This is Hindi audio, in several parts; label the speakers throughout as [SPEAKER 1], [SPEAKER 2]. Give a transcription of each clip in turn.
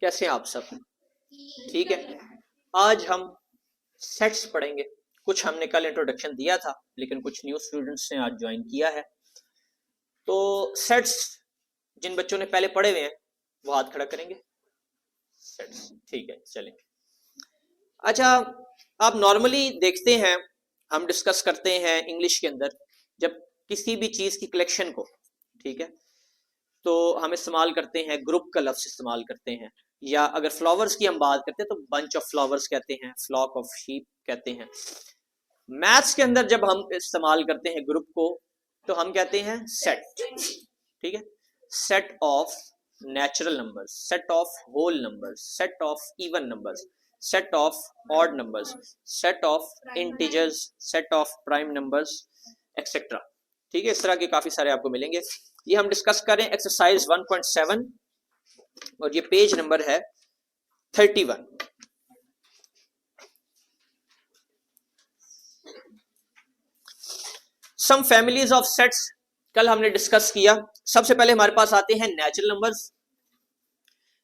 [SPEAKER 1] कैसे हैं आप सब? ठीक है। आज हम सेट्स पढ़ेंगे। कुछ हमने कल इंट्रोडक्शन दिया था, लेकिन कुछ न्यू स्टूडेंट्स ने आज ज्वाइन किया है। तो सेट्स जिन बच्चों ने पहले पढ़े हुए हैं वो हाथ खड़ा करेंगे। सेट्स, ठीक है, चलें। अच्छा, आप नॉर्मली देखते हैं, हम डिस्कस करते हैं इंग्लिश के अंदर, जब किसी भी चीज की कलेक्शन को, ठीक है, तो हम इस्तेमाल करते हैं ग्रुप का लफ्ज इस्तेमाल करते हैं, या अगर फ्लावर्स की हम बात करते हैं तो बंच ऑफ फ्लावर्स कहते हैं, फ्लॉक ऑफ शीप कहते हैं। मैथ्स के अंदर जब हम इस्तेमाल करते हैं ग्रुप को तो हम कहते हैं सेट, ठीक है। Set of natural numbers, set of whole numbers, set of even numbers, set of odd numbers, set of integers, set of prime numbers, etcetera. ठीक है, इस तरह के काफी सारे आपको मिलेंगे। ये हम डिस्कस करें एक्सरसाइज 1.7 और ये पेज नंबर है 31। सम फैमिलीज ऑफ सेट्स कल हमने डिस्कस किया। सबसे पहले हमारे पास आते हैं natural numbers.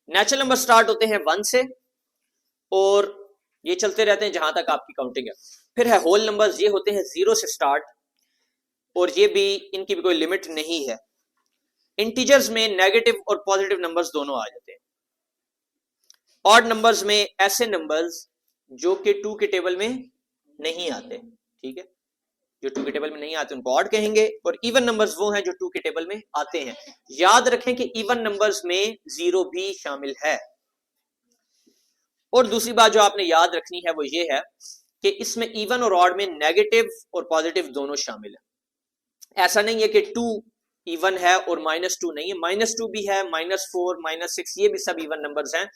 [SPEAKER 1] Natural number start होते हैं 1 से और ये चलते रहते हैं जहां तक आपकी काउंटिंग है। फिर है होल नंबर्स, ये होते हैं 0 से स्टार्ट और ये भी, इनकी भी कोई लिमिट नहीं है। इंटीजर्स में नेगेटिव और पॉजिटिव नंबर्स दोनों आ जाते हैं। ऑड नंबर्स में ऐसे नंबर्स जो कि 2 के टेबल में नहीं आते, ठीक है, जो 2 के टेबल में नहीं आते उनको ऑड कहेंगे। और इवन नंबर्स वो हैं जो 2 के टेबल में आते हैं। याद रखें कि इवन नंबर्स में 0 भी शामिल है। और दूसरी बात जो आपने याद रखनी है वो ये है कि इसमें इवन और ऑड में नेगेटिव और पॉजिटिव दोनों शामिल है। ऐसा नहीं है कि 2 इवन है और -2 नहीं है, -2 भी है, -4, -6, ये भी सब इवन नंबर्स हैं।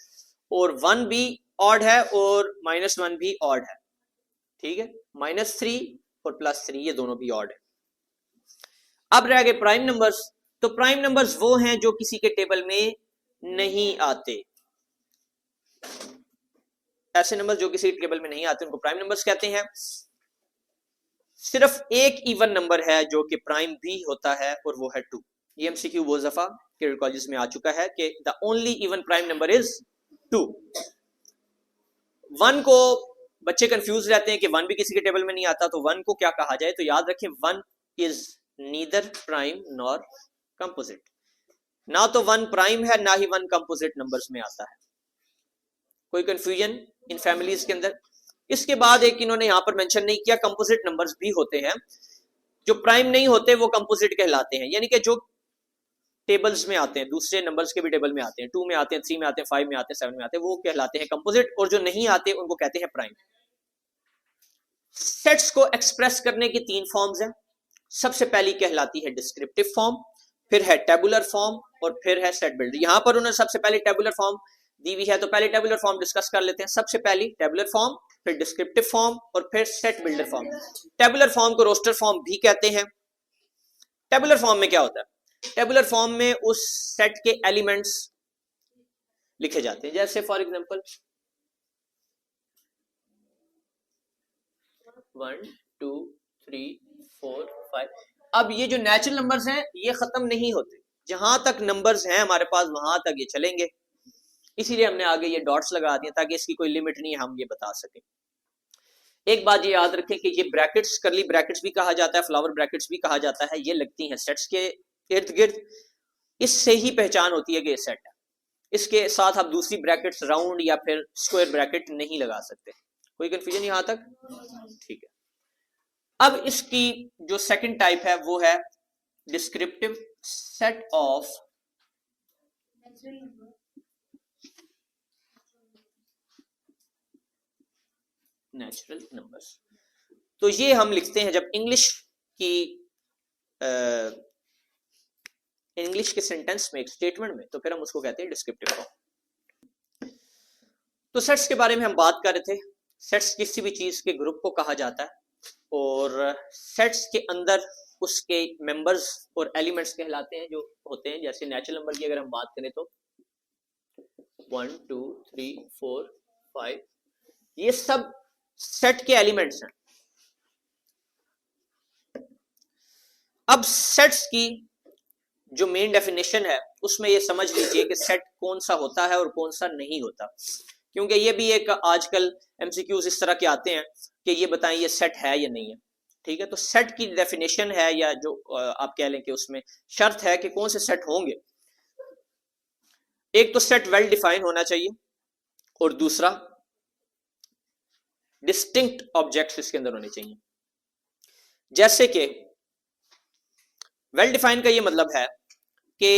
[SPEAKER 1] और 1 भी ऑड है और -1 भी ऑड है, ठीक है। -3 और +3 ये दोनों भी ऑड है। अब रह गए प्राइम नंबर्स। तो प्राइम नंबर्स वो हैं जो किसी के टेबल में नहीं आते। ऐसे नंबर्स जो किसी टेबल में नहीं आते उनको प्राइम नंबर्स कहते हैं। सिर्फ एक इवन नंबर है जो कि प्राइम भी होता है और वो है 2। ये एमसीक्यू बहुत दफा क्रेडिट कॉलेज में आ चुका है कि the only even prime number is 2। 1 को बच्चे कंफ्यूज रहते हैं कि 1 भी किसी के टेबल में नहीं आता, तो 1 को क्या कहा जाए? तो याद रखें 1 is neither prime nor composite. ना तो 1 प्राइम है, ना ही 1 कंपोजिट नंबर्स में आता है। कोई कंफ्यूजन इन फैमिलीज के अंदर? इसके बाद एक इन्होंने यहां पर मेंशन नहीं किया, कंपोजिट नंबर्स भी होते हैं। जो प्राइम नहीं होते वो कंपोजिट कहलाते हैं, यानी कि जो टेबल्स में आते हैं, दूसरे नंबर्स के भी टेबल में आते हैं, 2 में आते हैं, 3 में आते हैं, 5 में आते हैं, 7 में आते हैं, वो कहलाते हैं कंपोजिट। और जो नहीं आते उनको कहते हैं प्राइम। सेट्स को एक्सप्रेस करने की 3 फॉर्म्स हैं। सबसे पहली कहलाती है डिस्क्रिप्टिव फॉर्म, फिर है टेबुलर फॉर्म और फिर है सेट बिल्डर। यहां पर उन्होंने सबसे पहले टेबुलर फॉर्म दी हुई है, तो पहले टेबुलर फॉर्म डिस्कस कर लेते हैं। सबसे पहली टेबुलर फॉर्म, फिर डिस्क्रिप्टिव फॉर्म और फिर set builder form. Tabular form को रोस्टर फॉर्म भी कहते हैं। टेबुलर फॉर्म में क्या होता है? टेबुलर फॉर्म में उस सेट के एलिमेंट्स लिखे जाते हैं। जैसे फॉर एग्जांपल 1 2 3 4 5। अब ये जो नेचुरल नंबर्स हैं ये खत्म नहीं होते, जहां तक नंबर्स हैं हमारे पास वहां तक ये चलेंगे। इसीलिए हमने आगे ये डॉट्स लगा दिए ताकि इसकी कोई लिमिट नहीं है, हम ये बता सकें। एक बात ये याद रखें कि ये ब्रैकेट्स, करली ब्रैकेट्स भी कहा जाता है, फ्लावर ब्रैकेट्स भी कहा जाता है, ये लगती हैं सेट्स के इर्द गिर्द। इससे ही पहचान होती है कि ये सेट है। इसके साथ आप दूसरी ब्रैकेट्स, राउंड या फिर स्क्वायर ब्रैकेट नहीं लगा सकते। कोई कंफ्यूजन यहां तक? ठीक है। अब इसकी जो सेकंड टाइप है वो है descriptive set of natural numbers. तो ये हम लिखते हैं जब इंग्लिश के सेंटेंस में, एक स्टेटमेंट में, तो फिर हम उसको कहते हैं डिस्क्रिप्टिव फॉर्म। तो सेट्स के बारे में हम बात कर रहे थे। सेट्स किसी भी चीज के ग्रुप को कहा जाता है और सेट्स के अंदर उसके मेंबर्स और एलिमेंट्स कहलाते हैं जो होते हैं। जैसे नेचुरल नंबर की अगर हम बात करें तो 1 2 3 4 5, ये सब सेट के एलिमेंट्स हैं। अब सेट्स की जो मेन डेफिनेशन है उसमें ये समझ लीजिए कि सेट कौन सा होता है और कौन सा नहीं होता, क्योंकि ये भी एक आजकल एमसीक्यूज इस तरह के आते हैं कि ये बताएं ये सेट है या नहीं है। ठीक है, तो सेट की डेफिनेशन है या जो आप कह लें कि उसमें शर्त है कि कौन से सेट होंगे। एक तो सेट वेल डिफाइन होना चाहिए और दूसरा डिस्टिंक्ट ऑब्जेक्ट्स इसके अंदर होने चाहिए। जैसे कि वेल डिफाइन का ये मतलब है कि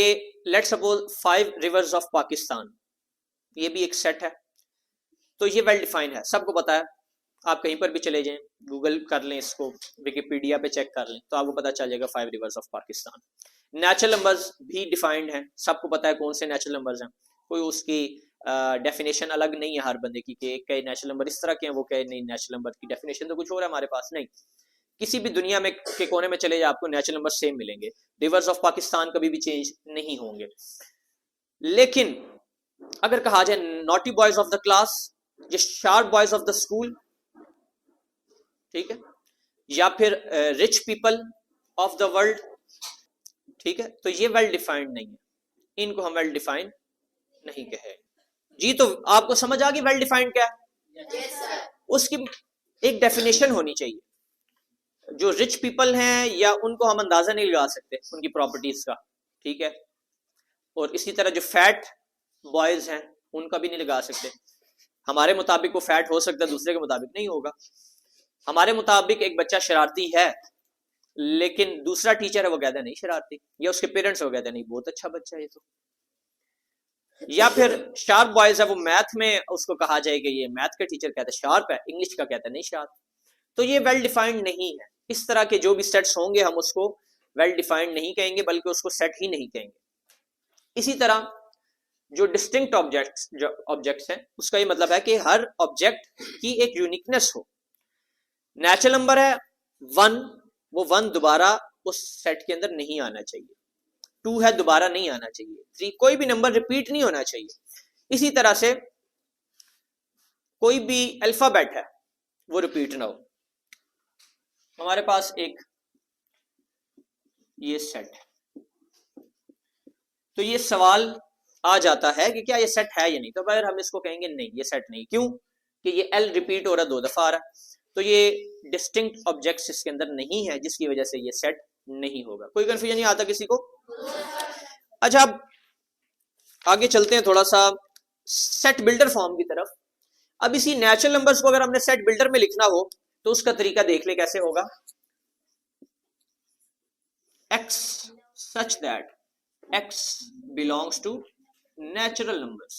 [SPEAKER 1] let's suppose 5 reverse of Pakistan, ये भी एक सेट है, तो ये वेल डिफाइन है, सबको पता है। आप कहीं पर भी चले जाएं, गूगल कर लें इसको, विकिपीडिया पे चेक कर लें तो आपको पता चल जाएगा 5 reverse of Pakistan. Natural numbers भी डिफाइंड हैं, सबको पता है कौन से नेचुरल नंबर्स हैं, कोई उसकी डेफिनेशन अलग नहीं है हर बंदे की कि कई नेचुरल नंबर इस तरह के हैं, वो कई नहीं, नेचुरल नंबर की डेफिनेशन तो कुछ और है, हमारे पास नहीं। किसी भी दुनिया में के कोने में चले जाए आपको नेचुरल नंबर सेम मिलेंगे, रिवर्स ऑफ पाकिस्तान कभी भी चेंज नहीं होंगे। लेकिन अगर कहा जाए naughty boys of the class या sharp boys of the school, ठीक है, या फिर rich people of the world, ठीक है, तो ये वेल डिफाइंड नहीं है, इनको हम वेल डिफाइंड नहीं कहे जी। तो आपको समझ आ गई वेल डिफाइंड क्या है? yes, उसकी एक डेफिनेशन होनी चाहिए। जो रिच पीपल हैं या उनको हम अंदाजा नहीं लगा सकते उनकी प्रॉपर्टीज का, ठीक है, और इसी तरह जो फैट बॉयज हैं उनका भी नहीं लगा सकते। हमारे मुताबिक वो फैट हो सकता है, दूसरे के मुताबिक नहीं होगा। हमारे मुताबिक एक बच्चा शरारती है लेकिन दूसरा टीचर है वो कहता है नहीं शरारती, या उसके पेरेंट्स वो कहते हैं नहीं बहुत अच्छा बच्चा है ये तो। या फिर शार्प बॉयज है, वो मैथ में उसको कहा जाएगा ये मैथ का टीचर कहता है शार्प है, इंग्लिश का कहता है नहीं शार्प, तो ये वेल डिफाइंड नहीं है। इस तरह के जो भी सेट्स होंगे हम उसको वेल डिफाइंड नहीं कहेंगे, बल्कि उसको सेट ही नहीं कहेंगे। इसी तरह जो डिस्टिंक्ट ऑब्जेक्ट्स हैं उसका ये मतलब है कि हर ऑब्जेक्ट की एक यूनिकनेस हो। नेचुरल नंबर है 1, वो 1 दोबारा उस सेट के अंदर नहीं आना चाहिए, 2 है दोबारा नहीं आना चाहिए, 3, कोई भी नंबर रिपीट नहीं होना चाहिए। इसी तरह से कोई भी अल्फाबेट है वो रिपीट ना हो। हमारे पास एक ये सेट है, तो ये सवाल आ जाता है कि क्या ये सेट है या नहीं, तो अगर हम इसको कहेंगे नहीं ये सेट नहीं, क्यों कि ये एल रिपीट हो रहा 2 दफा आ रहा है, तो ये डिस्टिंक्ट ऑब्जेक्ट्स इसके अंदर नहीं है, जिसकी वजह से ये सेट नहीं होगा। कोई कंफ्यूजन नहीं आता किसी को? अच्छा, अब आगे चलते हैं थोड़ा सा सेट बिल्डर फॉर्म की तरफ। अब इसी नेचुरल नंबर्स को अगर हमने सेट बिल्डर में लिखना हो तो उसका तरीका देख ले कैसे होगा। x such that x belongs to natural numbers,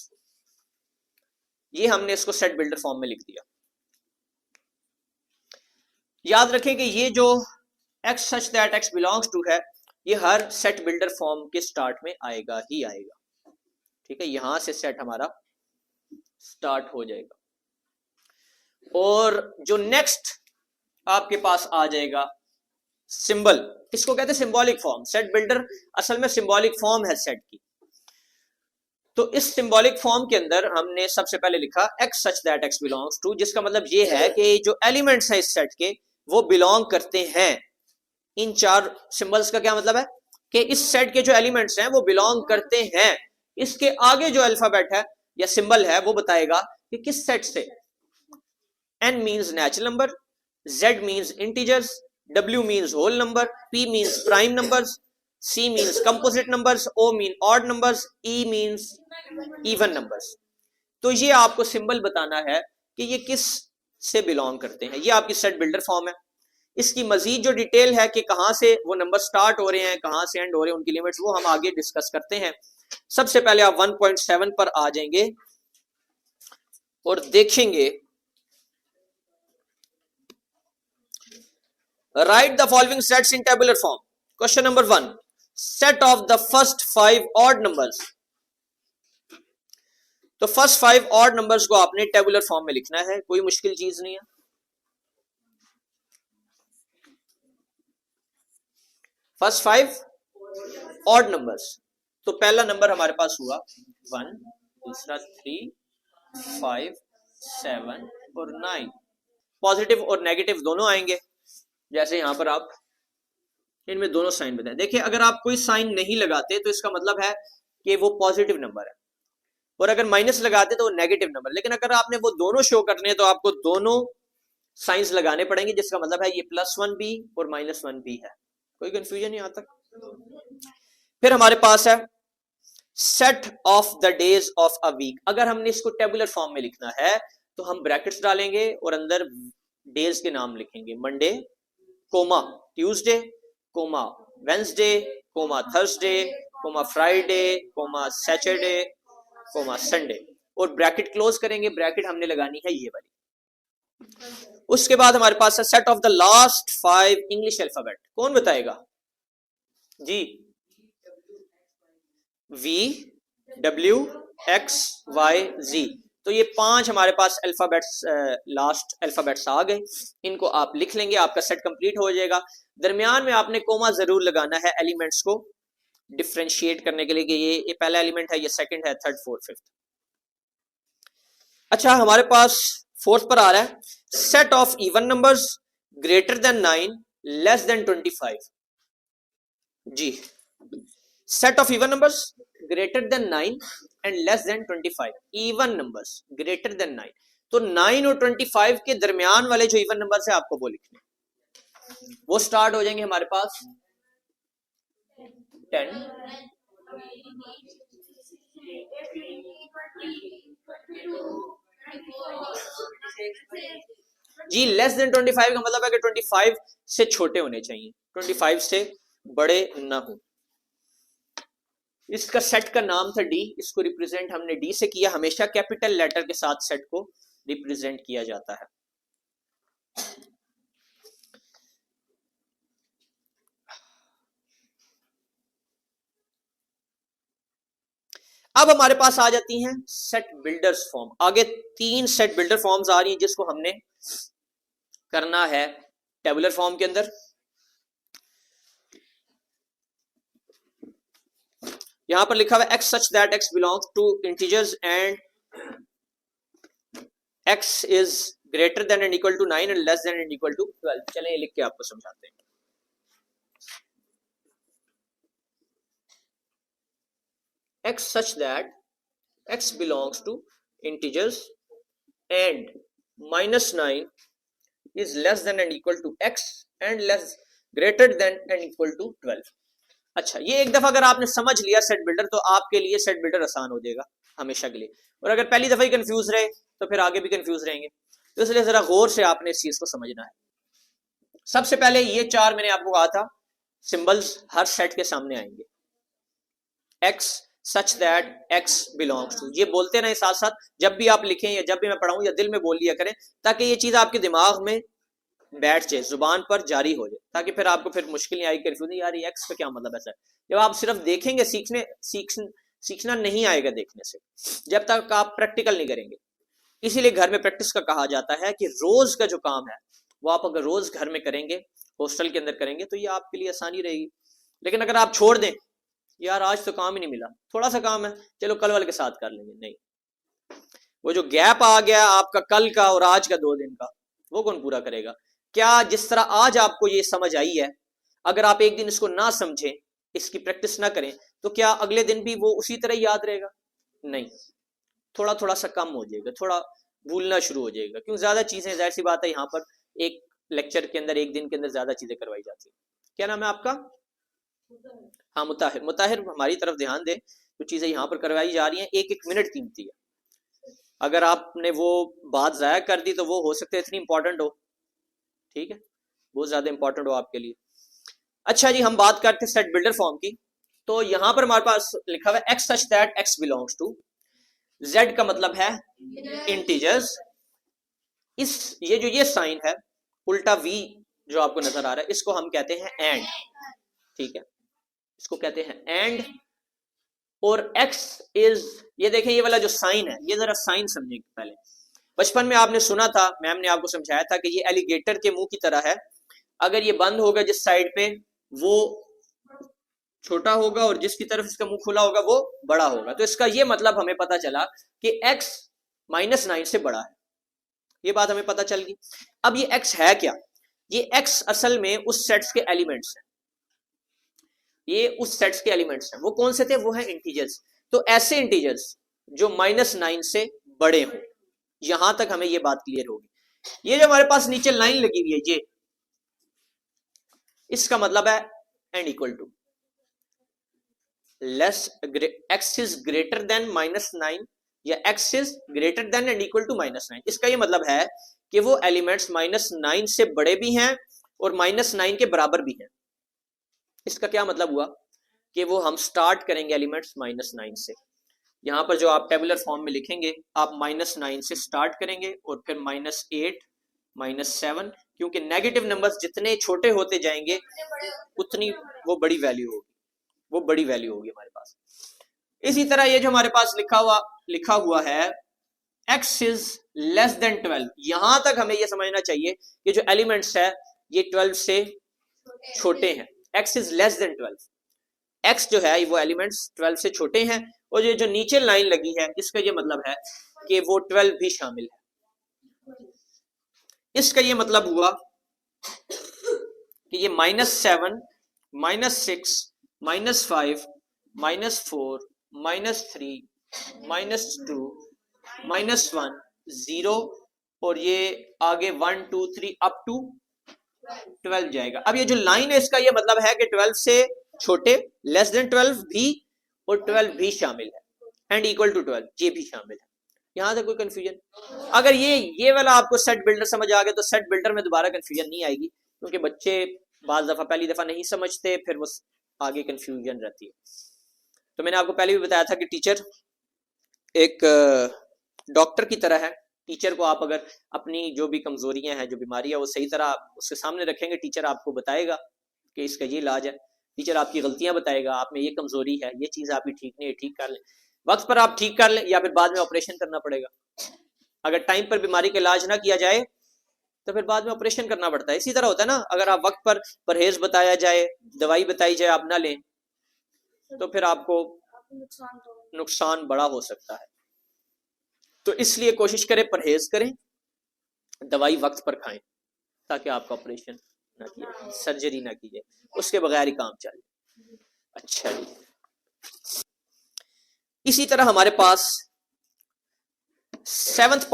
[SPEAKER 1] ये हमने इसको सेट बिल्डर फॉर्म में लिख दिया। याद रखें कि ये जो x such that x belongs to है ये हर सेट बिल्डर फॉर्म के स्टार्ट में आएगा ही आएगा, ठीक है, यहां से सेट हमारा स्टार्ट हो जाएगा। और जो नेक्स्ट आपके पास आ जाएगा सिंबल, इसको कहते हैं सिंबॉलिक फॉर्म। सेट बिल्डर असल में सिंबॉलिक फॉर्म है सेट की। तो इस सिंबॉलिक फॉर्म के अंदर हमने सबसे पहले लिखा x such that x belongs to, जिसका मतलब ये है कि जो एलिमेंट्स हैं इस सेट के वो बिलोंग करते हैं। इन 4 सिंबल्स का क्या मतलब है कि इस सेट के जो एलिमेंट्स हैं वो बिलोंग करते हैं। इसके आगे जो अल्फाबेट है या सिंबल है वो बताएगा कि किस सेट से। n means natural number, z means integers, w means whole number, p means prime numbers, c means composite numbers, o mean odd numbers, e means even numbers. तो ये आपको सिंबल बताना है कि ये किस से बिलोंग करते हैं। ये आपकी सेट बिल्डर फॉर्म है। इसकी मजीद जो डिटेल है कि कहां से वो नंबर स्टार्ट हो रहे हैं कहां से एंड हो रहे हैं उनकी लिमिट्स, वो हम आगे डिस्कस करते हैं। सबसे पहले आप 1.7 पर आ जाएंगे और देखेंगे right the following sets in tabular form. Question number 1, set of the first 5 odd numbers. तो फर्स्ट 5 ऑड नंबर्स को आपने टेबुलर फॉर्म में लिखना है, कोई मुश्किल चीज नहीं है। फर्स्ट 5 ऑड नंबर्स, तो पहला नंबर हमारे पास हुआ 1, दूसरा 3, 5, 7 और 9। पॉजिटिव और नेगेटिव दोनों आएंगे, जैसे यहां पर आप इनमें दोनों साइन बताएं। देखिए अगर आप कोई साइन नहीं लगाते तो इसका मतलब है कि वो पॉजिटिव नंबर है, और अगर माइनस लगाते तो वो नेगेटिव नंबर। लेकिन अगर आपने वो दोनों शो करने हैं तो आपको दोनों साइंस लगाने पड़ेंगे, जिसका मतलब है ये +1 भी और -1 भी है। कोई कंफ्यूजन नहीं आता। फिर हमारे पास है set of the days of a week. अगर हमने इसको टेबुलर फॉर्म में लिखना है तो हम ब्रैकेट्स डालेंगे और अंदर डेज के नाम लिखेंगे। Monday comma Tuesday comma Wednesday comma Thursday comma Friday comma Saturday comma Sunday, और ब्रैकेट क्लोज करेंगे। ब्रैकेट हमने लगानी है ये वाली। उसके बाद हमारे पास है set of the last 5 English alphabet. कौन बताएगा जी? V W X Y Z। तो ये 5 हमारे पास अल्फाबेट्स, लास्ट अल्फाबेट्स आ गए। इनको आप लिख लेंगे, आपका सेट कंप्लीट हो जाएगा। दरमियान में आपने कोमा जरूर लगाना है एलिमेंट्स को डिफरेंशिएट करने के लिए कि ये पहला एलिमेंट है, ये सेकंड है, थर्ड, फोर्थ, फिफ्थ। अच्छा, हमारे पास फोर्थ पर आ रहा है set of even numbers greater than 9 less than 25। जी, set of even numbers greater than 9 and less than 25। Even numbers greater than 9, तो 9 और 25 के दरमियान वाले जो इवन नंबर्स है आपको वो लिखने। वो स्टार्ट हो जाएंगे हमारे पास 10, जी लेस देन 25 का मतलब है कि 25 से छोटे होने चाहिए, 25 से बड़े ना हो। इसका सेट का नाम था डी। इसको रिप्रेजेंट हमने डी से किया। हमेशा कैपिटल लेटर के साथ सेट को रिप्रेजेंट किया जाता है। अब हमारे पास आ जाती हैं सेट बिल्डर्स फॉर्म। आगे 3 सेट बिल्डर फॉर्म्स आ रही हैं जिसको हमने करना है टेबुलर फॉर्म के अंदर। यहां पर लिखा हुआ है x such that x belongs to integers and x is greater than and equal to 9 and less than and equal to 12। चलें ये लिख के आपको समझाते हैं। x such that x belongs to integers and -9 is less than and equal to x and less greater than and equal to 12। अच्छा, ये एक दफा अगर आपने समझ लिया सेट बिल्डर तो आपके लिए सेट बिल्डर आसान हो जाएगा हमेशा के लिए। और अगर पहली दफा ही कंफ्यूज रहे तो फिर आगे भी कंफ्यूज रहेंगे। तो इसलिए जरा गौर से आपने इस चीज को समझना है। सबसे पहले ये 4 मैंने आपको कहा था सिंबल्स हर सेट के सामने आएंगे। x such that x belongs to, ये बोलते रहे साथ साथ, जब भी आप लिखें या जब भी मैं पढ़ाऊं या दिल में बोल लिया करें, ताकि ये चीज आपके दिमाग में बैठ जाए, जुबान पर जारी हो जाए, ताकि फिर आपको फिर मुश्किल नहीं आएगी, कंफ्यूजन यार ये एक्स का क्या मतलब ऐसा है। जब आप सिर्फ देखेंगे, सीखना नहीं आएगा देखने से, जब तक आप प्रैक्टिकल नहीं करेंगे। इसीलिए घर में प्रैक्टिस का कहा जाता है कि रोज का जो काम है वो आप अगर रोज घर में करेंगे, हॉस्टल के अंदर करेंगे, तो ये आपके लिए आसानी रहेगी। लेकिन अगर आप छोड़ दें, यार आज तो काम ही नहीं मिला, थोड़ा सा काम है, चलो कल वाले के साथ कर लेंगे, नहीं, वो जो गैप आ गया आपका कल का और आज का 2 दिन का, वो कौन पूरा करेगा? क्या जिस तरह आज आपको ये समझ आई है, अगर आप एक दिन इसको ना समझें, इसकी प्रैक्टिस ना करें, तो क्या अगले दिन भी वो उसी तरह याद रहेगा? नहीं, थोड़ा थोड़ा सा कम हो जाएगा, थोड़ा भूलना शुरू हो जाएगा। क्यों? ज्यादा चीजें, जाहिर सी बात है, यहाँ पर एक लेक्चर के अंदर, एक दिन के अंदर ज्यादा चीजें करवाई जाती है। क्या नाम है आपका? हाँ, मुताहिर। मुताहिर, हमारी तरफ ध्यान दें, जो चीजें यहाँ पर करवाई जा रही हैं, 1-1 मिनट कीमती है। अगर आपने वो बात जाया कर दी तो वो हो सकता है इतनी इंपॉर्टेंट हो, ठीक है, बहुत ज्यादा इंपॉर्टेंट हो आपके लिए। अच्छा जी, हम बात करते हैं सेट बिल्डर फॉर्म की। तो यहां पर हमारे पास लिखा हुआ है x such that x belongs to, z का मतलब है इंटीजर्स। ये साइन है उल्टा v जो आपको नजर आ रहा है, इसको हम कहते हैं एंड, ठीक है, इसको कहते हैं एंड। और x इज, ये देखें ये वाला जो साइन है, ये जरा साइन समझेंगे पहले। बचपन में आपने सुना था, मैम ने आपको समझाया था कि ये एलिगेटर के मुंह की तरह है। अगर ये बंद होगा जिस साइड पे, वो छोटा होगा, और जिसकी तरफ इसका मुंह खुला होगा वो बड़ा होगा। तो इसका ये मतलब हमें पता चला कि x -9 से बड़ा है, ये बात हमें पता चल गई। अब ये x है क्या? ये x असल में उस सेट्स के एलिमेंट्स हैं, ये उस सेट्स के एलिमेंट्स हैं। वो कौन से थे? वो है इंटीजर्स। तो ऐसे इंटीजर्स जो -9 से बड़े हों, यहां तक हमें ये बात क्लियर होगी। ये जो हमारे पास नीचे लाइन लगी हुई है, ये इसका मतलब है n equal to less x is greater than -9 या x is greater than and equal to -9। इसका ये मतलब है कि वो एलिमेंट्स -9 से बड़े भी हैं और -9 के बराबर भी हैं। इसका क्या मतलब हुआ कि वो हम स्टार्ट करेंगे एलिमेंट्स -9 से। यहां पर जो आप टेबुलर फॉर्म में लिखेंगे, आप -9 से स्टार्ट करेंगे और फिर -8 -7, क्योंकि नेगेटिव नंबर्स जितने छोटे होते जाएंगे उतनी वो बड़ी वैल्यू होगी हमारे पास। इसी तरह ये जो हमारे पास लिखा हुआ है x इज लेस देन 12, यहां तक हमें ये समझना चाहिए कि जो एलिमेंट्स है ये 12 से छोटे हैं। x is less then 12, x जो है वो एलिमेंट्स 12 से छोटे हैं, और ये जो नीचे लाइन लगी है इसका ये मतलब है कि वो 12 भी शामिल है। इसका ये मतलब हुआ कि ये -7 -6 -5 -4 -3 -2 -1 0 और ये आगे 1 2 3 अप टू 12 जाएगा। अब ये जो लाइन है इसका ये मतलब है कि 12 से छोटे लेस देन 12 भी और 12 भी शामिल है एंड इक्वल टू 12 ये भी शामिल है। यहां तक कोई कंफ्यूजन? अगर ये वाला आपको सेट बिल्डर समझ आ गया तो सेट बिल्डर में दोबारा कंफ्यूजन नहीं आएगी, क्योंकि बच्चे बाज दफा पहली दफा नहीं समझते, फिर वो आगे कंफ्यूजन रहती है। तो मैंने आपको पहले भी बताया था कि टीचर एक डॉक्टर की तरह है। टीचर को आप अगर अपनी जो भी कमजोरियां हैं, जो बीमारी है, वो सही तरह उसके सामने रखेंगे, टीचर आपको बताएगा कि इसका ये इलाज है। टीचर आपकी गलतियां बताएगा, आप में ये कमजोरी है, ये चीज आपकी ठीक नहीं है, ठीक कर लें, वक्त पर आप ठीक कर लें, या फिर बाद में ऑपरेशन करना पड़ेगा। अगर टाइम पर बीमारी का इलाज ना किया जाए तो फिर बाद में ऑपरेशन करना पड़ता है। इसी तरह होता है ना, अगर आप वक्त पर परहेज बताया जाए, दवाई बताई जाए, आप ना लें तो फिर आपको नुकसान बड़ा हो सकता है। तो इसलिए कोशिश करें, परहेज करें, दवाई वक्त पर खाएं, ताकि आपका ऑपरेशन ना किया, सर्जरी ना की जाए, उसके बगैर ही काम चले। अच्छा जी, इसी तरह हमारे पास 6th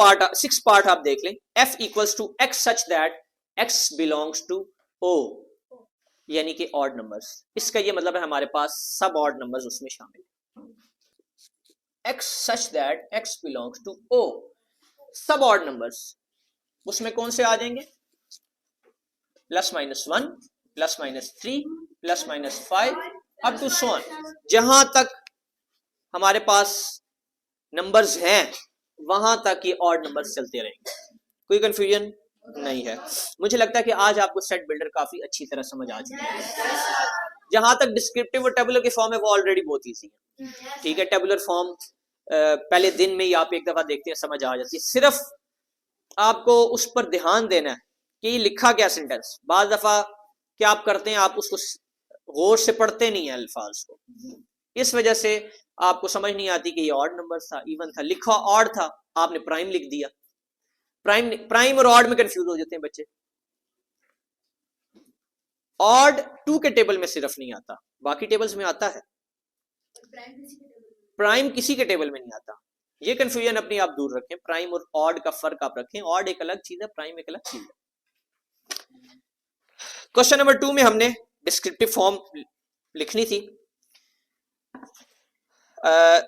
[SPEAKER 1] पार्ट आप देख लें। f equals to x such that x belongs to o, यानी कि ऑड नंबर्स। इसका ये मतलब है हमारे पास सब ऑड नंबर्स उसमें शामिल है। x such that x belongs to o, सब ऑड नंबर्स उसमें कौन से आ जाएंगे? +-1 +-3 +-5 अप टू सो ऑन। जहां तक हमारे पास नंबर्स हैं वहां तक ये ऑड नंबर्स चलते रहेंगे, कोई कंफ्यूजन नहीं है। मुझे लगता है कि आज आपको सेट बिल्डर काफी अच्छी तरह समझ आ चुकी है। जहां तक डिस्क्रिप्टिव और टेबुलर के फॉर्म है वो ऑलरेडी बहुत ईजी है, ठीक है। टेबुलर फॉर्म पहले दिन में ही आप एक दफा देखते हैं, समझ आ जाती है। सिर्फ आपको उस पर ध्यान देना है कि ये लिखा क्या सेंटेंस। बाज दफा क्या आप करते हैं, आप उसको गौर से पढ़ते नहीं है अल्फाज को, इस वजह से आपको समझ नहीं आती कि ये ऑड नंबर था, इवन था, लिखा ऑड था, आपने प्राइम लिख दिया। प्राइम और ऑड में कंफ्यूज हो जाते हैं बच्चे। ऑड 2 के टेबल में सिर्फ नहीं आता, बाकी टेबल्स में आता है। प्राइम किसी के टेबल में नहीं आता। ये कंफ्यूजन अपनी आप दूर रखें। प्राइम और ऑड का फर्क आप रखें। ऑड एक अलग चीज है, प्राइम एक अलग चीज है। क्वेश्चन नंबर 2 में हमने डिस्क्रिप्टिव फॉर्म लिखनी थी।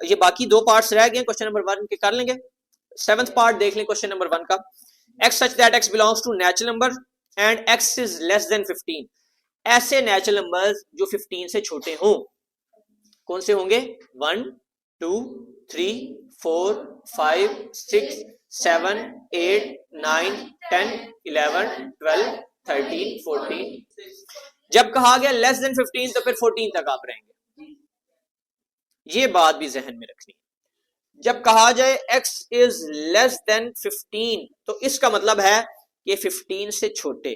[SPEAKER 1] ये बाकी 2 पार्ट्स रह गए, क्वेश्चन नंबर 1 के कर लेंगे। 7th पार्ट देख लें क्वेश्चन नंबर 1 का। x such that x belongs to natural number and x is less than 15। ऐसे नेचुरल नंबर्स जो 15 से छोटे हों, कौन से होंगे? 1 2 3 4 5 6 7 8 9 10 11 12 13 14। जब कहा गया लेस देन 15 तो फिर 14 तक आप रहेंगे। ये बात भी जहन में रखनी। जब कहा जाए x इज लेस देन 15 तो इसका मतलब है कि 15 से छोटे,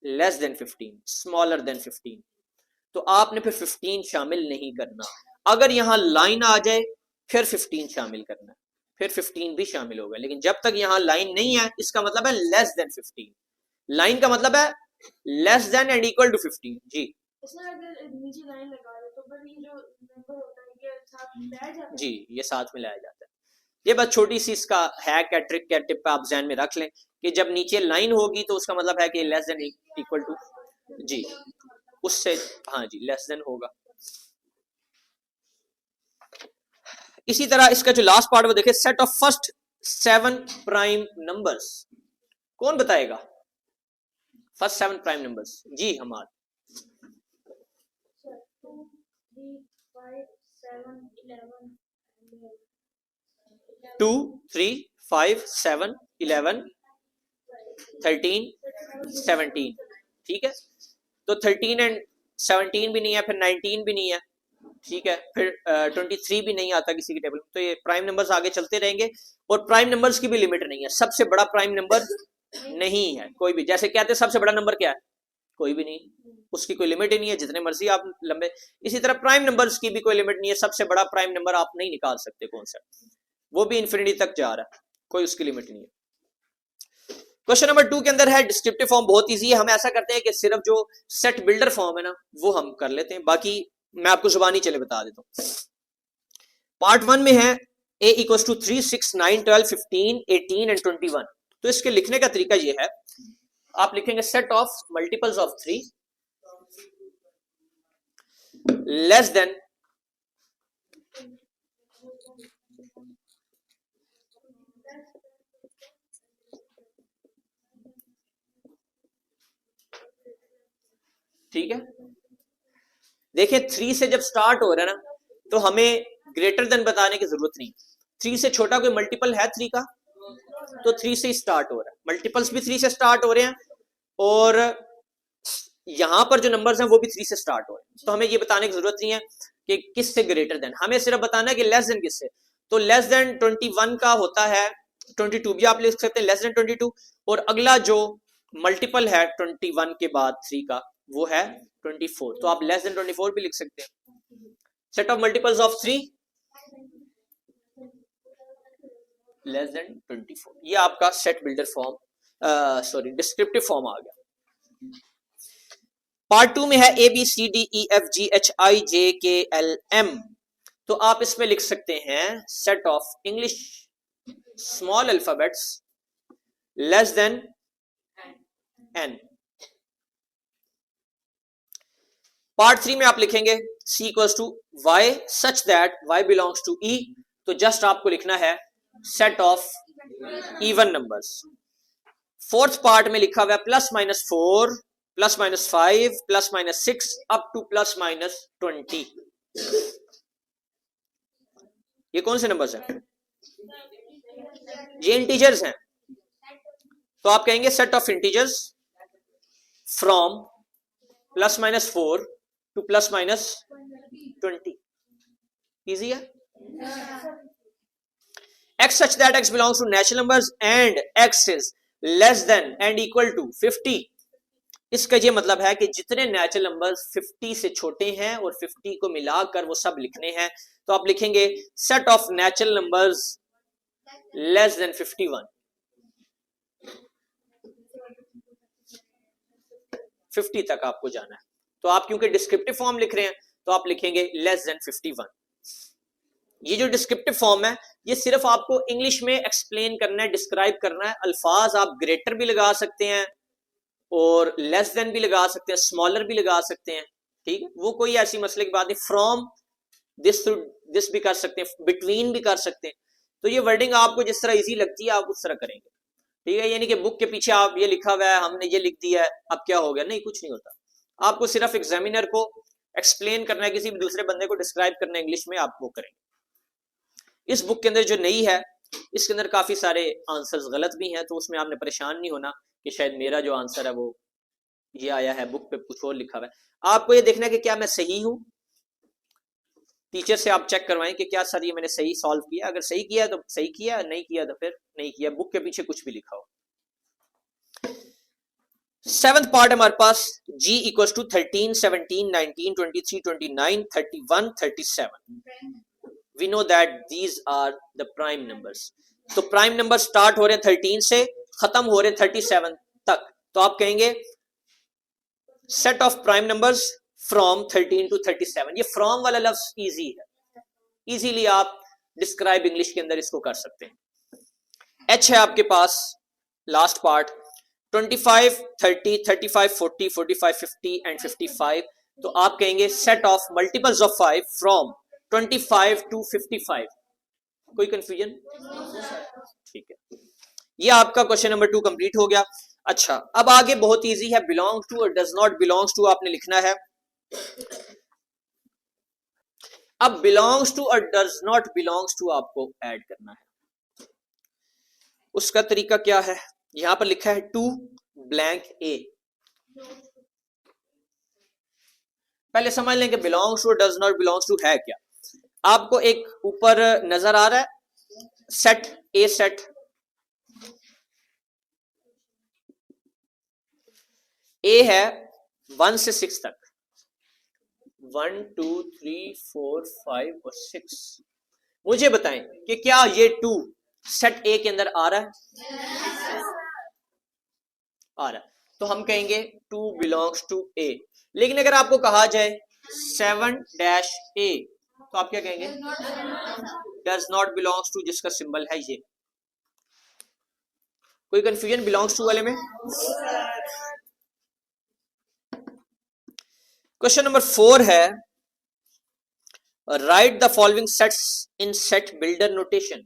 [SPEAKER 1] लेस देन 15, स्मॉलर देन 15, तो आपने फिर 15 शामिल नहीं करना। अगर यहां लाइन आ जाए फिर 15 शामिल करना, फिर 15 भी शामिल होगा। लेकिन जब तक यहां लाइन नहीं है, इसका मतलब है लेस देन 15। लाइन का मतलब है less than and equal to 15। जी,
[SPEAKER 2] अगर नीचे लाइन लगा दे तो फिर ये जो नंबर होता है
[SPEAKER 1] जी ये साथ में लाया जाता है। ये बस छोटी सी इसका हैक है, ट्रिक है, टिप आप ध्यान में रख लें कि जब नीचे लाइन होगी तो उसका मतलब है कि लेस देन इक्वल टू, जी उससे, हाँ जी लेस देन होगा। इसी तरह इसका जो लास्ट पार्ट वो देखे, set of first 7 prime numbers, कौन बताएगा फर्स्ट 7 प्राइम नंबर्स? जी हमारे 2 3 5 7 11 13 17, ठीक है। तो 13 एंड 17 भी नहीं है, फिर 19 भी नहीं है, ठीक है, फिर 23 भी नहीं आता किसी के टेबल में। तो ये प्राइम नंबर्स आगे चलते रहेंगे और प्राइम नंबर्स की भी लिमिट नहीं है। सबसे बड़ा प्राइम नंबर नहीं है कोई भी, जैसे कहते हैं सबसे बड़ा नंबर क्या है, कोई भी नहीं, उसकी कोई लिमिट ही नहीं है, जितने मर्जी आप लंबे। इसी तरह प्राइम नंबर्स की भी कोई लिमिट नहीं है, सबसे बड़ा प्राइम नंबर आप नहीं निकाल सकते कौन सा, वो भी इंफिनिटी तक जा रहा है, कोई उसकी लिमिट नहीं है। क्वेश्चन नंबर 2 के अंदर है डिस्क्रिप्टिव फॉर्म, बहुत इजी है। हम ऐसा करते हैं कि सिर्फ जो सेट बिल्डर फॉर्म है ना वो हम कर लेते हैं, बाकी मैं आपको जुबानी चले बता देता हूं। पार्ट 1 में है a इक्वल्स टू 3 6 9 12 15 18 एंड 21। तो इसके लिखने का तरीका ये है, आप लिखेंगे set of multiples of 3 less then ठीक है। देखिए 3 से जब स्टार्ट हो रहा है ना तो हमें ग्रेटर देन बताने की जरूरत नहीं। 3 से छोटा कोई मल्टीपल है 3 का, तो 3 से स्टार्ट हो रहा है, मल्टीपल्स भी 3 से स्टार्ट हो रहे हैं और यहां पर जो नंबर्स हैं वो भी 3 से स्टार्ट हो रहे हैं। तो हमें ये बताने की जरूरत नहीं है कि किससे ग्रेटर देन, हमें सिर्फ बताना है कि लेस देन किससे। तो लेस देन 21 का होता है 22, भी आप लिख सकते हैं लेस देन 22, और अगला जो मल्टीपल है 21 के बाद 3 का वो है 24, तो आप लेस देन 24 भी लिख सकते हैं। Set of multiples of 3 less than 24, ये आपका set builder form, sorry descriptive form आ गया। पार्ट 2 में है a b c d e f g h i j k l m. तो आप इसमें लिख सकते हैं set of English small alphabets less than n. Part 3 में आप लिखेंगे c equals to y such that y belongs to e। तो जस्ट आपको लिखना है set of even numbers. Fourth part में लिखा हुआ है plus minus 4 plus minus 5 plus minus 6 up two plus minus 20। ये कौन से नंबर्स हैं? ये इंटीजर्स हैं। तो आप कहेंगे set of integers from plus minus 4 two plus minus 20। Easy है। x such that x belongs to natural numbers and x is less than and equal to 50। इसका ये मतलब है कि जितने नेचुरल नंबर्स 50 से छोटे हैं और 50 को मिलाकर वो सब लिखने हैं, तो आप लिखेंगे set of natural numbers less then 51। 50 तक आपको जाना है, तो आप क्योंकि डिस्क्रिप्टिव फॉर्म लिख रहे हैं तो आप लिखेंगे लेस देन 51। ये जो डिस्क्रिप्टिव फॉर्म है ये सिर्फ आपको इंग्लिश में एक्सप्लेन करना है, डिस्क्राइब करना है। अल्फाज आप ग्रेटर भी लगा सकते हैं और लेस देन भी लगा सकते हैं, स्मॉलर भी लगा सकते हैं, ठीक है, वो कोई ऐसी मसले की बात नहीं। फ्रॉम दिस टू दिस भी कर सकते हैं, बिटवीन भी कर सकते हैं। तो ये वर्डिंग आपको जिस तरह इजी लगती है आप उस तरह करेंगे, ठीक है। यानी कि बुक के पीछे आप ये लिखा हुआ है हमने ये लिख दिया है अब क्या हो गया, नहीं कुछ नहीं होता। आपको सिर्फ एग्जामिनर को एक्सप्लेन करना है, किसी भी दूसरे बंदे को डिस्क्राइब करना है इंग्लिश में, आप वो करेंगे। इस बुक के अंदर जो नई है इसके अंदर काफी सारे आंसर्स गलत भी हैं, तो उसमें आपने परेशान नहीं होना कि शायद मेरा जो आंसर है वो ये आया है, बुक पे कुछ और लिखा हुआ है। आपको ये देखना है कि क्या मैं सही हूं। टीचर से आप चेक करवाएं कि क्या सर ये मैंने सही सॉल्व किया, अगर सही किया तो सही किया, नहीं किया तो फिर नहीं किया, बुक के पीछे कुछ भी लिखा हो। 7th पार्ट हमारे पास g equals to 13 17 19 23 29 31 37। We know that these are the prime numbers। तो प्राइम नंबर स्टार्ट हो रहे हैं 13 से, खत्म हो रहे हैं 37 तक। तो आप कहेंगे set of prime numbers from 13 to 37। ये फ्रॉम वाला लफ्ज इजी है, इजीली आप डिस्क्राइब इंग्लिश के अंदर इसको कर सकते हैं। एच है आपके पास लास्ट पार्ट 25, 30, 35, 40, 45, 50 एंड 55। तो आप कहेंगे set of multiples of 5 from 25 to 55। कोई कंफ्यूजन? ठीक है, ये आपका क्वेश्चन नंबर 2 कंप्लीट हो गया। अच्छा, अब आगे बहुत इजी है, बिलोंग्स टू और डज नॉट बिलोंग्स टू आपने लिखना है। अब बिलोंग्स टू और डज नॉट बिलोंग्स टू आपको ऐड करना है। उसका तरीका क्या है? यहां पर लिखा है टू ब्लैंक ए। पहले समझ लें कि बिलोंग्स टू और डज नॉट बिलोंग्स टू है क्या। आपको एक ऊपर नजर आ रहा है सेट, ए सेट, ए है 1 से 6 तक, 1 2 3 4 5 और 6। मुझे बताएं कि क्या ये 2 सेट ए के अंदर आ रहा है? आ रहा है, तो हम कहेंगे 2 बिलोंग्स टू ए। लेकिन अगर आपको कहा जाए 7 ए तो आप क्या कहेंगे? डज नॉट बिलोंग्स टू, जिसका सिंबल है ये। कोई कंफ्यूजन बिलोंग्स टू वाले में? क्वेश्चन नंबर 4 है right the following sets in set builder notation.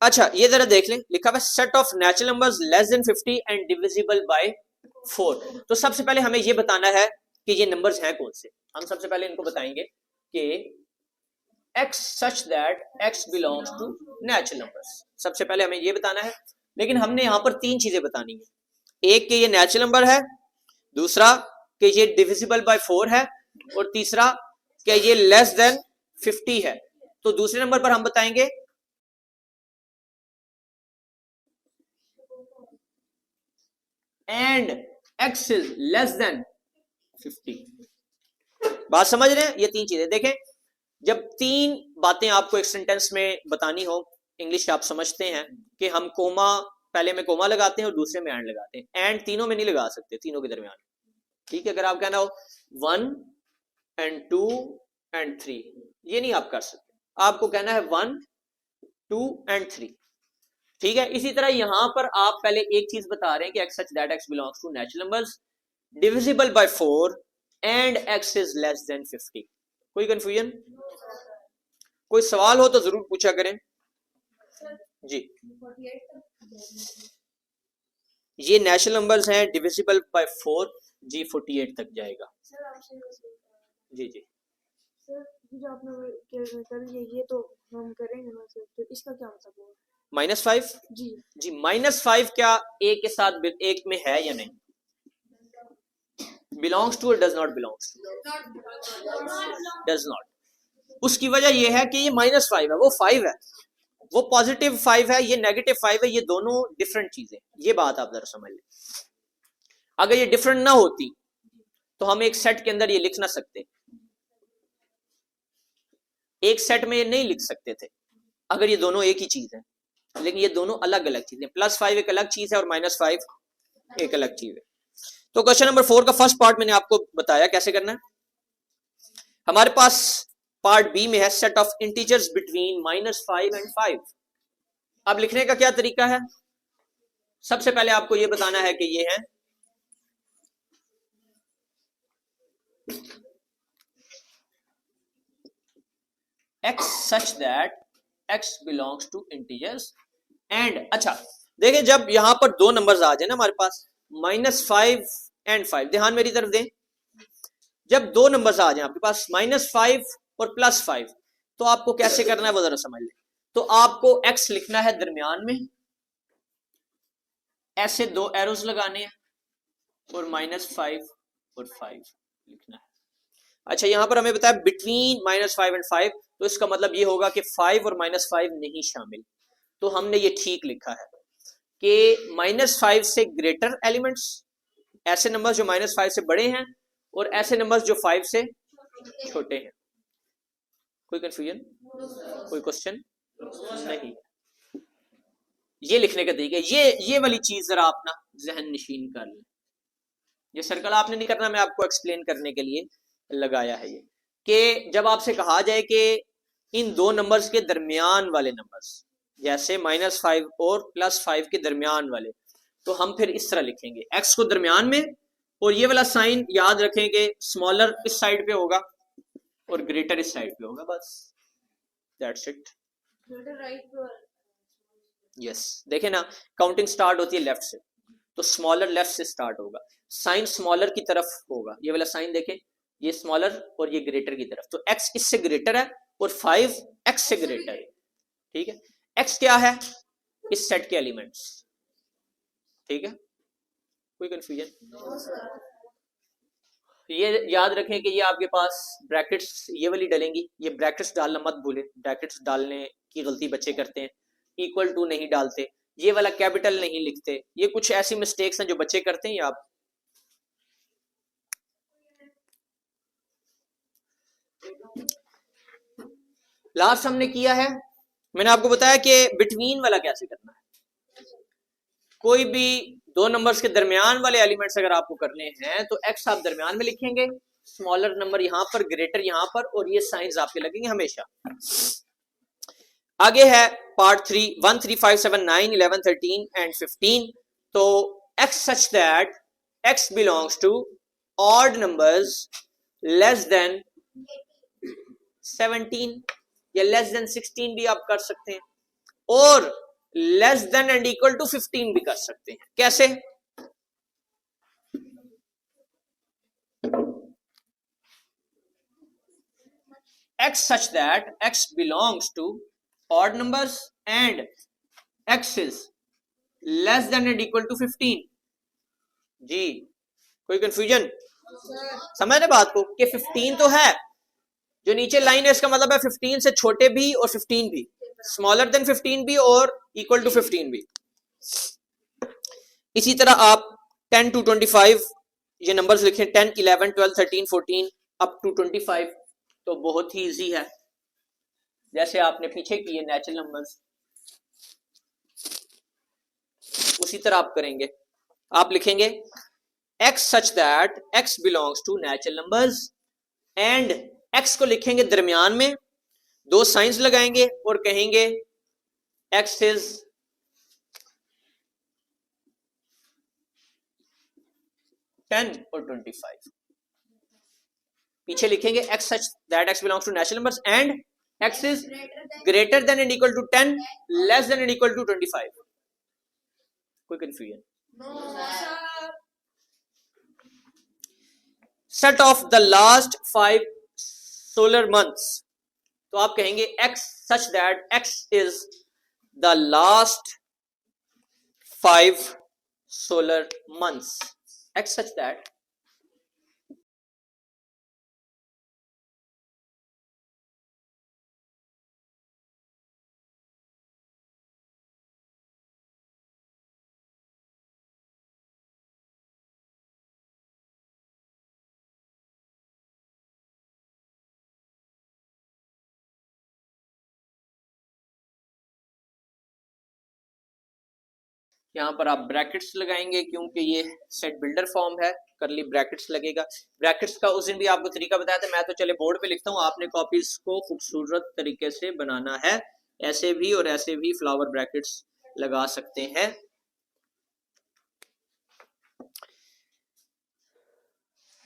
[SPEAKER 1] अच्छा, ये जरा देख लें, लिखा हुआ set of natural numbers less then 50 and divisible by 4। तो सबसे पहले हमें ये बताना है कि ये नंबर्स हैं कौन से। हम सबसे पहले इनको बताएंगे कि x such that x belongs to natural numbers. सबसे पहले हमें ये बताना है, लेकिन हमने यहां पर 3 चीजें बतानी है। एक कि ये नेचुरल नंबर है, दूसरा कि ये डिविजिबल बाय 4 है, और तीसरा कि ये लेस देन 50 है। तो दूसरे नंबर पर हम बताएंगे and x is less then 50। बात समझ रहे हैं? ये 3 चीजें देखें, जब 3 बातें आपको एक सेंटेंस में बतानी हो, इंग्लिश आप समझते हैं कि हम कोमा, पहले में कोमा लगाते हैं और दूसरे में एंड लगाते हैं। एंड तीनों में नहीं लगा सकते, तीनों के दरमियान। ठीक है, अगर आप कहना हो 1 एंड 2 एंड 3, ये नहीं आप कर सकते। आपको कहना है 1 2 एंड 3। ठीक है, इसी तरह यहां पर आप पहले एक चीज बता रहे हैं कि x such that x belongs to natural numbers divisible by 4 and x is less than 50। कोई कंफ्यूजन? कोई सवाल हो तो जरूर पूछा करें जी। ये नेचुरल नंबर्स हैं, डिविजिबल बाय 4 जी 48 तक जाएगा। जी जी
[SPEAKER 2] सर, जो आपने कर ये तो हम करेंगे ना सर, तो इसका क्या मतलब होगा?
[SPEAKER 1] -5
[SPEAKER 2] जी
[SPEAKER 1] जी, -5 क्या ए के साथ एक में है या नहीं? बिलोंग्स टू और does not belongs to? Does not. उसकी वजह यह है कि ये -5 है, वो 5 है, वो पॉजिटिव 5 है, ये नेगेटिव 5 है, ये दोनों डिफरेंट चीजें। ये बात आप जरा समझ लें। अगर ये डिफरेंट ना होती तो हम एक सेट के अंदर ये लिख ना सकते, एक सेट में ये नहीं लिख सकते थे अगर ये दोनों एक ही चीज है। लेकिन ये दोनों अलग अलग चीजें, +5 एक अलग चीज है और -5 एक अलग चीज है। तो क्वेश्चन नंबर 4 का फर्स्ट पार्ट मैंने आपको बताया कैसे करना है। हमारे पास पार्ट बी में है set of integers between -5 and 5। अब लिखने का क्या तरीका है? सबसे पहले आपको यह बताना है कि ये है x such that x belongs to integers and। अच्छा देखिए, जब यहां पर 2 नंबर्स आ जाए ना हमारे पास -5 एंड 5, ध्यान मेरी तरफ दें। जब 2 नंबर्स आ जाए आपके पास -5 और +5, तो आपको कैसे करना है वो जरा समझ लें। तो आपको x लिखना है दरमियान में, ऐसे 2 एरोज लगाने हैं, और -5 और 5 लिखना है। अच्छा, यहां पर हमें बताया बिटवीन -5 एंड 5, तो इसका मतलब ये होगा कि 5 और -5 नहीं शामिल। तो हमने ये ठीक लिखा है कि -5 से ग्रेटर एलिमेंट्स, ऐसे नंबर्स जो -5 से बड़े हैं, और ऐसे नंबर्स जो 5 से छोटे हैं। कोई कंफ्यूजन? कोई क्वेश्चन नहीं? ये लिखने का तरीका, ये वाली चीज जरा अपना जहन नशीन कर लें। ये सर्कल आपने नहीं करना, मैं आपको एक्सप्लेन करने के लिए लगाया है ये। कि जब आपसे कहा जाए कि इन दो नंबर्स के दरमियान वाले नंबर्स, जैसे -5 और +5 के दरमियान वाले, तो हम फिर इस तरह लिखेंगे, x को दरमियान में, और ये वाला साइन याद रखेंगे, स्मॉलर इस साइड पे होगा और ग्रेटर इस साइड पे होगा, बस दैट्स इट। यस, देखें ना, काउंटिंग स्टार्ट होती है लेफ्ट से, तो स्मॉलर लेफ्ट से स्टार्ट होगा, साइन स्मॉलर की तरफ होगा, ये वाला साइन देखें, ये स्मॉलर और ये ग्रेटर की तरफ, तो x किससे ग्रेटर है और 5 x से ग्रेटर है, ठीक है। x क्या है? इस सेट के एलिमेंट्स, ठीक है, कोई कंफ्यूजन? ये याद रखें कि ये आपके पास ब्रैकेट्स ये वाली डलेंगी, ये ब्रैकेट्स डालना मत भूलें, ब्रैकेट्स डालने की गलती बच्चे करते हैं, इक्वल टू नहीं डालते, ये वाला कैपिटल नहीं लिखते, ये कुछ ऐसी मिस्टेक्स हैं जो बच्चे करते हैं। आप लास्ट हमने किया है, मैंने आपको बताया कि बिटवीन वाला कैसे करना है। कोई भी दो नंबर्स के दरमियान वाले एलिमेंट्स अगर आपको करने हैं तो x आप दरमियान में लिखेंगे, स्मॉलर नंबर यहां पर, ग्रेटर यहां पर, और ये साइंस आपके लगेंगे हमेशा। आगे है पार्ट 3, 1 3 5 7 9 11 13 एंड 15। तो x such that x belongs to odd numbers less than 17 या लेस देन 16 भी आप कर सकते हैं, और less than and equal to 15 भी कर सकते हैं। कैसे? x such that x belongs to odd numbers and x is less than and equal to 15। जी, कोई कंफ्यूजन? समझ रहे बात को कि 15 तो है, जो नीचे लाइन है इसका मतलब है 15 से छोटे भी और 15 भी, स्मॉलर देन 15 भी और इक्वल टू 15 भी। इसी तरह आप 10 to 25 ये नंबर्स लिखें, 10 11 12 13 14 अप टू 25, तो बहुत ही इजी है, जैसे आपने पीछे किए नेचुरल नंबर्स, उसी तरह आप करेंगे। आप लिखेंगे x such that x belongs to natural numbers and x को लिखेंगे दरमियान में, दो साइंस लगाएंगे और कहेंगे x is टेन और 25। पीछे लिखेंगे x such that x belongs to natural numbers and x is greater than and equal to 10, less than and equal to 25। कोई confusion? Set of the last 5 solar months, तो आप कहेंगे x such that x is the last 5 solar months, x such that यहाँ पर आप ब्रैकेट्स लगाएंगे क्योंकि ये सेट बिल्डर फॉर्म है, करली ब्रैकेट्स लगेगा। ब्रैकेट्स का उस दिन भी आपको तरीका बताया था, मैं तो चले बोर्ड पे लिखता हूँ, आपने कॉपीज को खूबसूरत तरीके से बनाना है, ऐसे भी और ऐसे भी फ्लावर ब्रैकेट्स लगा सकते हैं।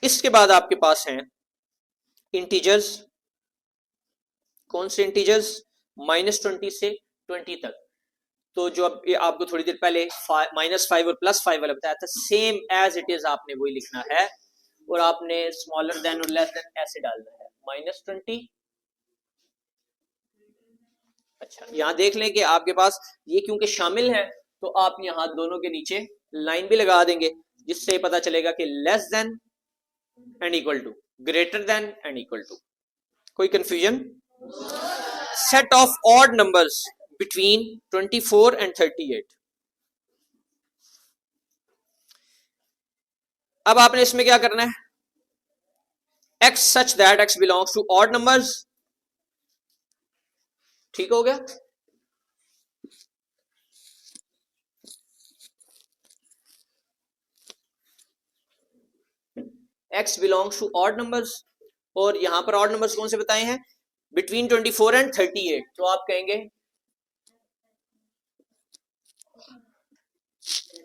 [SPEAKER 1] इसके बाद आपके पास हैं इंटीजर्स। कौन से इंटीजर्स? -20 से 20 तक। तो जो आपको थोड़ी देर पहले -5 और +5 वाला बताया था, सेम एज इट इज आपने वही लिखना है, और आपने स्मॉलर देन और लेस देन ऐसे डालना है, -20। अच्छा, यहां देख लें कि आपके पास ये क्योंकि शामिल है तो आप यहां दोनों के नीचे लाइन भी लगा देंगे, जिससे पता चलेगा कि less than and equal to, greater than and equal to. कोई confusion? Set of odd numbers between 24 and 38। अब आपने इसमें क्या करना है? x such that x belongs to odd numbers, ठीक हो गया। x belongs to odd numbers और यहां पर ऑड नंबर्स कौन से बताए हैं? Between 24 and 38। तो आप कहेंगे,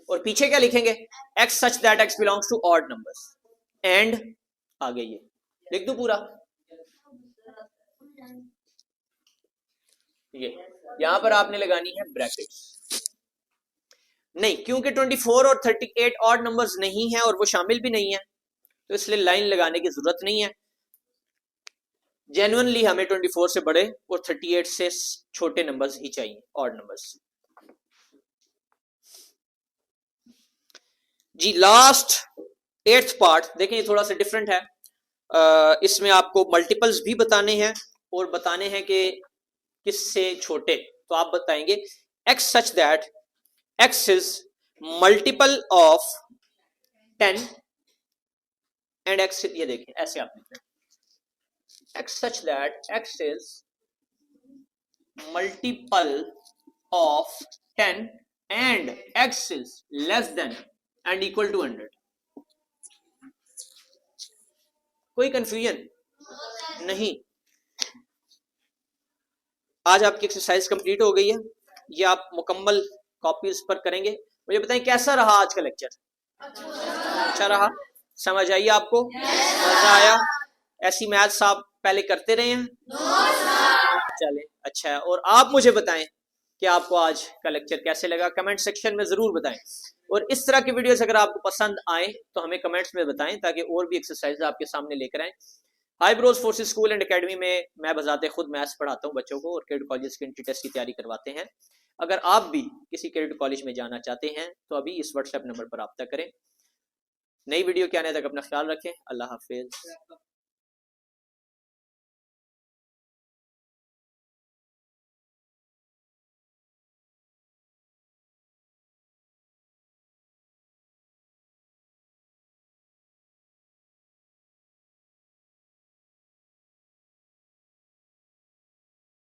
[SPEAKER 1] और पीछे क्या लिखेंगे? x such that x belongs to odd numbers and आगे ये लिख दूं पूरा। ये यहां पर आपने लगानी है ब्रैकेट्स। नहीं, क्योंकि 24 और 38 ऑड नंबर्स नहीं है और वो शामिल भी नहीं है, तो इसलिए लाइन लगाने की जरूरत नहीं है। जेन्युइनली हमें 24 से बड़े और 38 से छोटे नंबर्स ही चाहिए, ऑड नंबर्स। जी लास्ट 8th पार्ट देखें, ये थोड़ा सा डिफरेंट है। इसमें आपको मल्टीपल्स भी बताने हैं और बताने हैं कि किससे छोटे। तो आप बताएंगे x such that x is multiple of 10 and x, ये देखें ऐसे आप लिख रहे हैं, x such that x is multiple of 10 and x is less than and equal to 100। कोई कंफ्यूजन नहीं। आज आपकी एक्सरसाइज कंप्लीट हो गई है, ये आप मुकम्मल कॉपीज पर करेंगे। मुझे बताएं कैसा रहा आज का लेक्चर? अच्छा रहा? समझ आई आपको? मजा आया? ऐसी मैथ्स आप पहले करते रहे हैं? चले अच्छा है। और आप मुझे बताएं कि आपको आज का लेक्चर कैसे लगा, कमेंट सेक्शन में जरूर बताएं। और इस तरह की वीडियोस अगर आपको पसंद आए तो हमें कमेंट्स में बताएं, ताकि और भी एक्सरसाइज आपके सामने लेकर आए। High bros forces school and academy में मैं बजाते खुद मैथ्स पढ़ाता हूं बच्चों को, और कैडेट कॉलेज के एंट्री टेस्ट की तैयारी करवाते हैं। अगर आप भी किसी कैडेट कॉलेज में जाना चाहते हैं तो अभी इस व्हाट्सएप नंबर पर रब्ता करें। नई वीडियो के आने तक अपना ख्याल रखें। अल्लाह हाफिज।